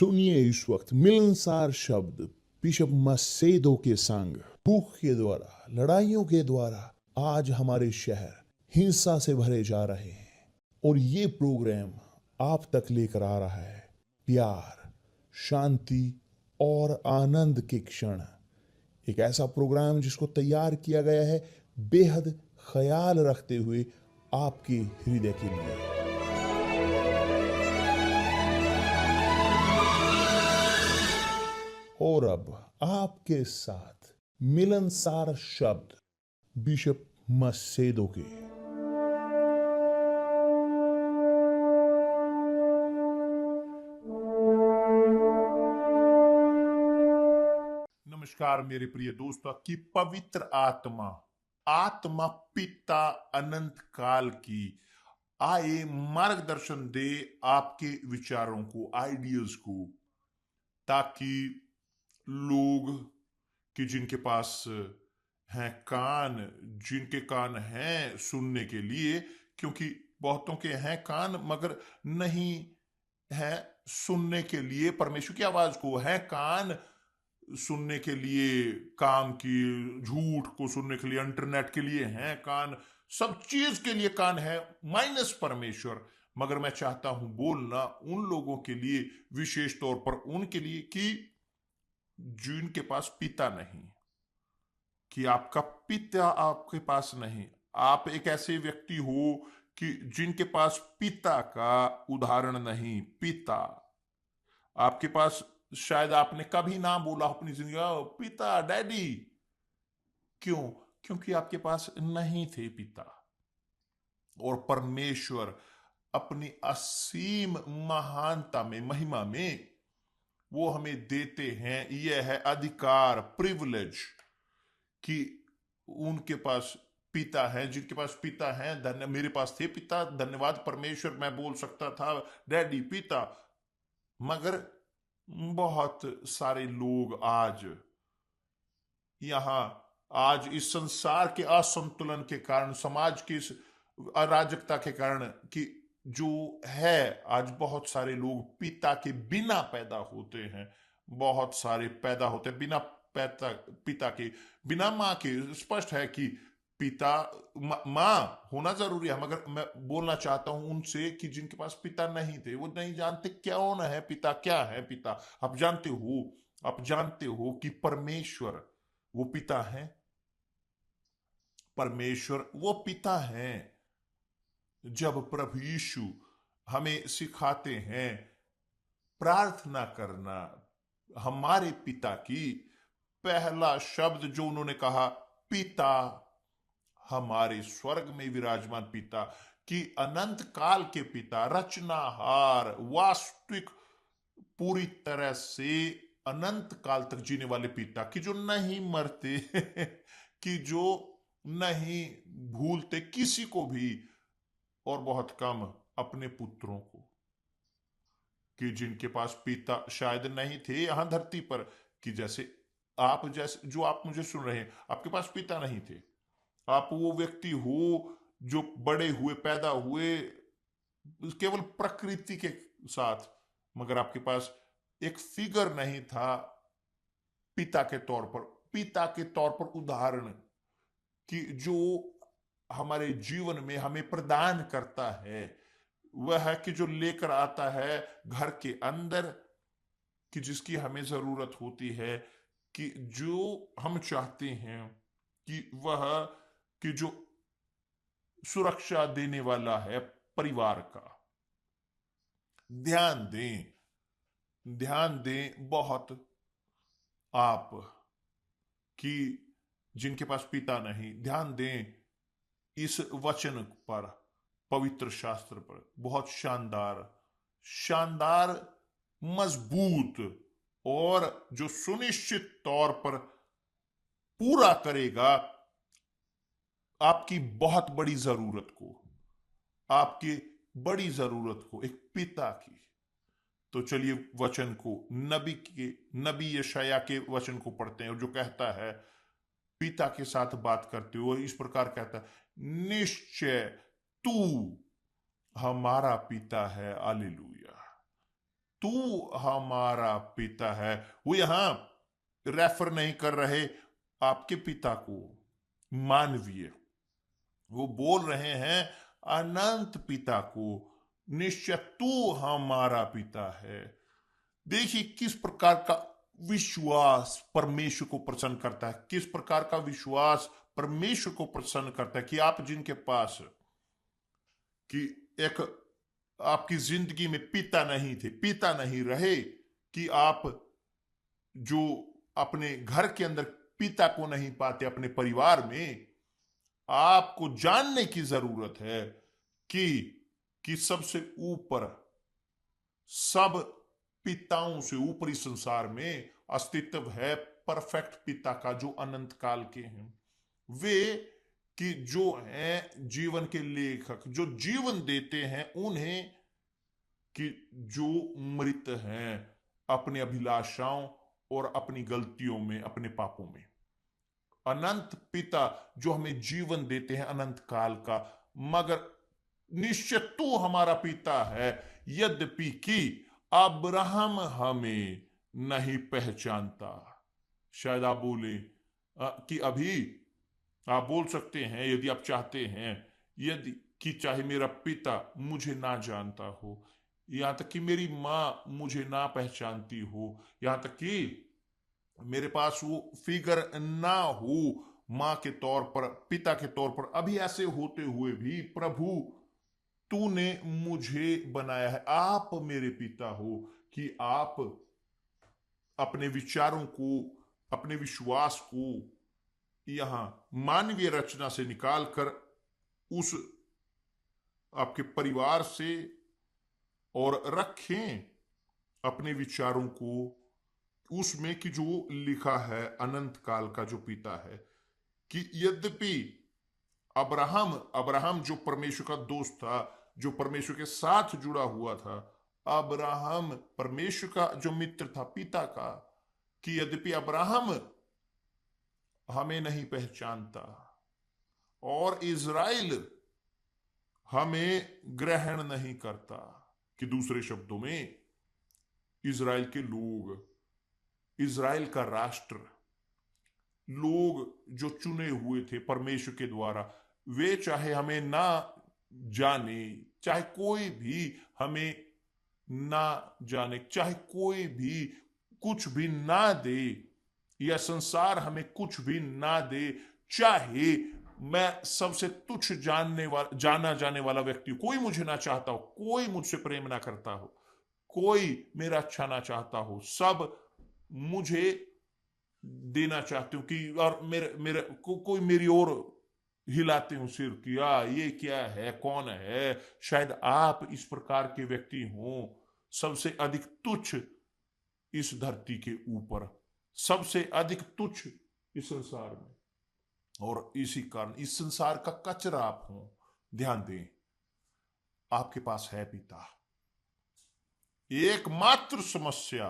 सुनिए इस वक्त मिलनसार शब्द बिशप मसेदो के संग। भूख के द्वारा, लड़ाइयों के द्वारा आज हमारे शहर हिंसा से भरे जा रहे हैं, और ये प्रोग्राम आप तक लेकर आ रहा है प्यार, शांति और आनंद के क्षण। एक ऐसा प्रोग्राम जिसको तैयार किया गया है बेहद ख्याल रखते हुए आपके हृदय के लिए। और अब आपके साथ मिलनसार शब्द बिशप मसेदो के। नमस्कार मेरे प्रिय दोस्तों, की पवित्र आत्मा पिता अनंत काल की आए मार्गदर्शन दे आपके विचारों को, आइडियाज को, ताकि लोग कि जिनके पास हैं कान, जिनके कान हैं सुनने के लिए, क्योंकि बहुतों के हैं कान मगर नहीं है सुनने के लिए परमेश्वर की आवाज को, है कान सुनने के लिए, काम की झूठ को सुनने के लिए, इंटरनेट के लिए हैं कान, सब चीज के लिए कान है माइनस परमेश्वर। मगर मैं चाहता हूं बोलना उन लोगों के लिए, विशेष तौर पर उनके लिए कि जिनके पास पिता नहीं, कि आपका पिता आपके पास नहीं, आप एक ऐसे व्यक्ति हो कि जिनके पास पिता का उदाहरण नहीं। पिता आपके पास, शायद आपने कभी ना बोला अपनी जिंदगी पिता, डैडी। क्यों? क्योंकि आपके पास नहीं थे पिता। और परमेश्वर अपनी असीम महानता में, महिमा में वो हमें देते हैं। यह है अधिकार, प्रिविलेज, कि उनके पास पिता है। जिनके पास पिता है, धन्य, मेरे पास थे पिता, धन्यवाद परमेश्वर, मैं बोल सकता था डैडी, पिता। मगर बहुत सारे लोग आज इस संसार के असंतुलन के कारण, समाज की इस अराजकता के कारण, कि जो है आज बहुत सारे लोग पिता के बिना पैदा होते हैं। बहुत सारे पैदा होते हैं बिना पिता के, बिना माँ के। स्पष्ट है कि पिता, माँ होना जरूरी है, मगर मैं बोलना चाहता हूं उनसे कि जिनके पास पिता नहीं थे, वो नहीं जानते कौन है पिता, क्या है पिता। आप जानते हो कि परमेश्वर वो पिता है। परमेश्वर वो पिता है। जब प्रभु यीशु हमें सिखाते हैं प्रार्थना करना हमारे पिता की, पहला शब्द जो उन्होंने कहा, पिता, हमारे स्वर्ग में विराजमान पिता, कि अनंत काल के पिता, रचनाहार, वास्तविक, पूरी तरह से अनंत काल तक जीने वाले पिता, कि जो नहीं मरते कि जो नहीं भूलते किसी को भी, और बहुत कम अपने पुत्रों को, कि जिनके पास पिता शायद नहीं थे यहां धरती पर, कि जैसे जो आप मुझे सुन रहे हैं, आपके पास पिता नहीं थे। आप वो व्यक्ति हो जो बड़े हुए, पैदा हुए केवल प्रकृति के साथ, मगर आपके पास एक फिगर नहीं था पिता के तौर पर उदाहरण, कि जो हमारे जीवन में हमें प्रदान करता है, वह है कि जो लेकर आता है घर के अंदर, कि जिसकी हमें जरूरत होती है, कि जो हम चाहते हैं कि वह, कि जो सुरक्षा देने वाला है परिवार का। ध्यान दें बहुत, आप, कि जिनके पास पिता नहीं, ध्यान दें इस वचन पर, पवित्र शास्त्र पर। बहुत शानदार, मजबूत, और जो सुनिश्चित तौर पर पूरा करेगा आपकी बहुत बड़ी जरूरत को, एक पिता की। तो चलिए वचन को, नबी यशायाह के वचन को पढ़ते हैं, और जो कहता है, पिता के साथ बात करते हुए इस प्रकार कहता है, निश्चय तू हमारा पिता है। हालेलुया। तू हमारा पिता है। वो यहां रेफर नहीं कर रहे आपके पिता को मानवीय, वो बोल रहे हैं अनंत पिता को। निश्चय तू हमारा पिता है। देखिए किस प्रकार का विश्वास परमेश्वर को प्रसन्न करता है, किस प्रकार का विश्वास परमेश्वर को प्रसन्न करता है कि आप जिनके पास कि एक आपकी जिंदगी में पिता नहीं थे, पिता नहीं रहे, कि आप जो अपने घर के अंदर पिता को नहीं पाते अपने परिवार में, आपको जानने की जरूरत है कि सबसे ऊपर, सब पिताओं से ऊपर इस संसार में अस्तित्व है परफेक्ट पिता का जो अनंत काल के हैं। वे कि जो हैं जीवन के लेखक, जो जीवन देते हैं उन्हें, कि जो मृत हैं अपने अभिलाषाओं और अपनी गलतियों में, अपने पापों में। अनंत पिता जो हमें जीवन देते हैं अनंत काल का। मगर निश्चय तू हमारा पिता है, यद्यपि कि अब्राहम हमें नहीं पहचानता। शायद आप बोले कि अभी आप बोल सकते हैं, यदि आप चाहते हैं, यदि कि चाहे मेरा पिता मुझे ना जानता हो, यहां तक कि मेरी मां मुझे ना पहचानती हो, यहां तक कि मेरे पास वो फिगर ना हो मां के तौर पर, पिता के तौर पर, अभी ऐसे होते हुए भी प्रभु तूने मुझे बनाया है, आप मेरे पिता हो, कि आप अपने विचारों को, अपने विश्वास को यहां मानवीय रचना से निकालकर उस आपके परिवार से, और रखें अपने विचारों को उसमें कि जो लिखा है अनंत काल का जो पिता है। कि यद्यपि अब्राहम जो परमेश्वर का दोस्त था, जो परमेश्वर के साथ जुड़ा हुआ था, अब्राहम परमेश्वर का जो मित्र था पिता का, कि यद्यपि अब्राहम हमें नहीं पहचानता और इज़राइल हमें ग्रहण नहीं करता, कि दूसरे शब्दों में इज़राइल के लोग, इज़राइल का राष्ट्र, लोग जो चुने हुए थे परमेश्वर के द्वारा, वे चाहे हमें ना जाने, चाहे कोई भी हमें ना जाने, चाहे कोई भी कुछ भी ना दे, या संसार हमें कुछ भी ना दे, चाहे मैं सबसे तुच्छ जाना जाने वाला व्यक्ति, कोई मुझे ना चाहता हो, कोई मुझसे प्रेम ना करता हो, कोई मेरा अच्छा ना चाहता हो, सब मुझे देना चाहते हो, कि और मेरे मेरे कोई मेरी ओर हिलाते हो सिर, कि ये क्या है, कौन है। शायद आप इस प्रकार के व्यक्ति हो, सबसे अधिक तुच्छ इस धरती के ऊपर, सबसे अधिक तुच्छ इस संसार में, और इसी कारण इस संसार का कचरा आप हो। ध्यान दें, आपके पास है पिता। एकमात्र समस्या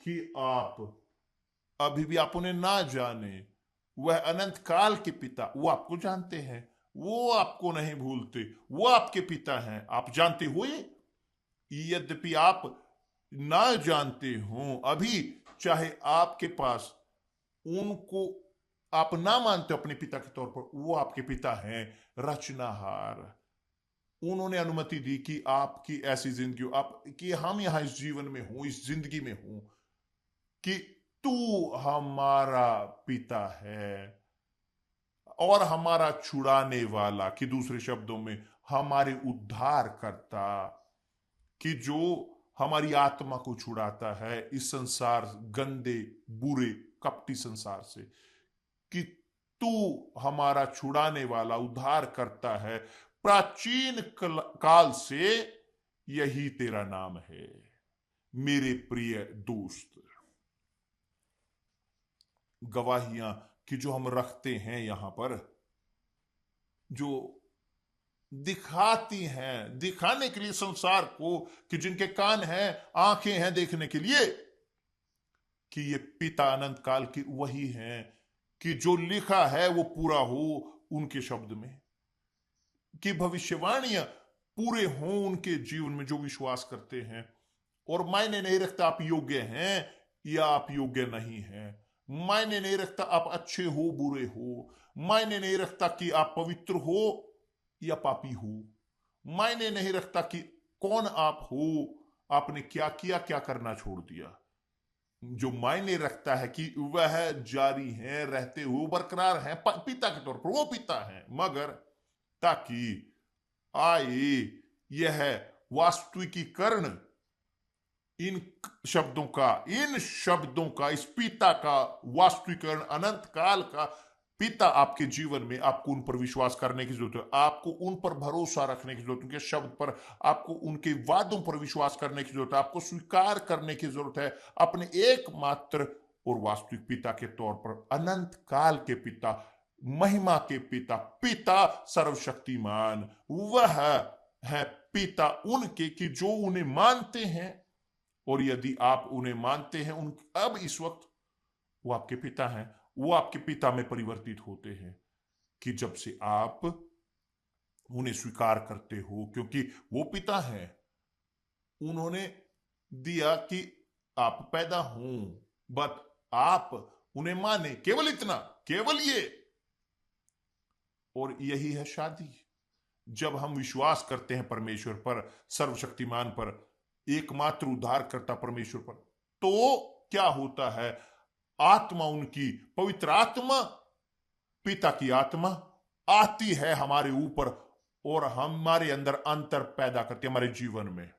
कि आप अभी भी आप उन्हें ना जाने, वह अनंत काल के पिता, वो आपको जानते हैं, वो आपको नहीं भूलते, वो आपके पिता हैं, आप जानते हुए, यद्यपि आप ना जानते हो अभी, चाहे आपके पास उनको आप ना मानते अपने पिता के तौर पर, वो आपके पिता हैं, रचनाहार। उन्होंने अनुमति दी कि आपकी ऐसी जिंदगी, आप कि हम यहां इस जीवन में हो, इस जिंदगी में हो, कि तू हमारा पिता है और हमारा छुड़ाने वाला, कि दूसरे शब्दों में हमारे उद्धार करता, कि जो हमारी आत्मा को छुड़ाता है इस संसार, गंदे बुरे कपटी संसार से, कि तू हमारा छुड़ाने वाला, उद्धार करता है। प्राचीन काल से यही तेरा नाम है मेरे प्रिय दोस्त। गवाहियां कि जो हम रखते हैं यहां पर, जो दिखाती हैं, दिखाने के लिए संसार को, कि जिनके कान हैं, आंखें हैं देखने के लिए, कि ये पिता अनंत काल की वही हैं, कि जो लिखा है वो पूरा हो उनके शब्द में, कि भविष्यवाणियां पूरे हों उनके जीवन में जो विश्वास करते हैं। और मायने नहीं रखता आप योग्य हैं या आप योग्य नहीं हैं, मायने नहीं रखता आप अच्छे हो बुरे हो, मायने नहीं रखता कि आप पवित्र हो या पापी हो, मायने नहीं रखता कि कौन आप हो, आपने क्या किया क्या करना छोड़ दिया। जो मायने रखता है कि वह जारी है, रहते हुए बरकरार है, पिता के तौर पर वो पिता है, मगर ताकि आए यह वास्तविकीकरण इन शब्दों का, इस पिता का वास्तविकरण, अनंत काल का पिता आपके जीवन में, आपको उन पर विश्वास करने की जरूरत है, आपको उन पर भरोसा रखने की जरूरत है, उनके शब्द पर, आपको उनके वादों पर विश्वास करने की जरूरत है, आपको स्वीकार करने की जरूरत है अपने एकमात्र और वास्तविक पिता के तौर पर, अनंत काल के पिता, महिमा के पिता, पिता सर्वशक्तिमान। वह है पिता उनके कि जो उन्हें मानते हैं, और यदि आप उन्हें मानते हैं, उन अब इस वक्त वो आपके पिता हैं, वो आपके पिता में परिवर्तित होते हैं कि जब से आप उन्हें स्वीकार करते हो, क्योंकि वो पिता हैं, उन्होंने दिया कि आप पैदा हों, बट आप उन्हें माने, केवल इतना, केवल ये। और यही है शादी। जब हम विश्वास करते हैं परमेश्वर पर, सर्वशक्तिमान पर, एकमात्र उद्धारकर्ता परमेश्वर पर, तो क्या होता है, आत्मा उनकी, पवित्र आत्मा, पिता की आत्मा आती है हमारे ऊपर और हमारे अंदर अंतर पैदा करती है हमारे जीवन में।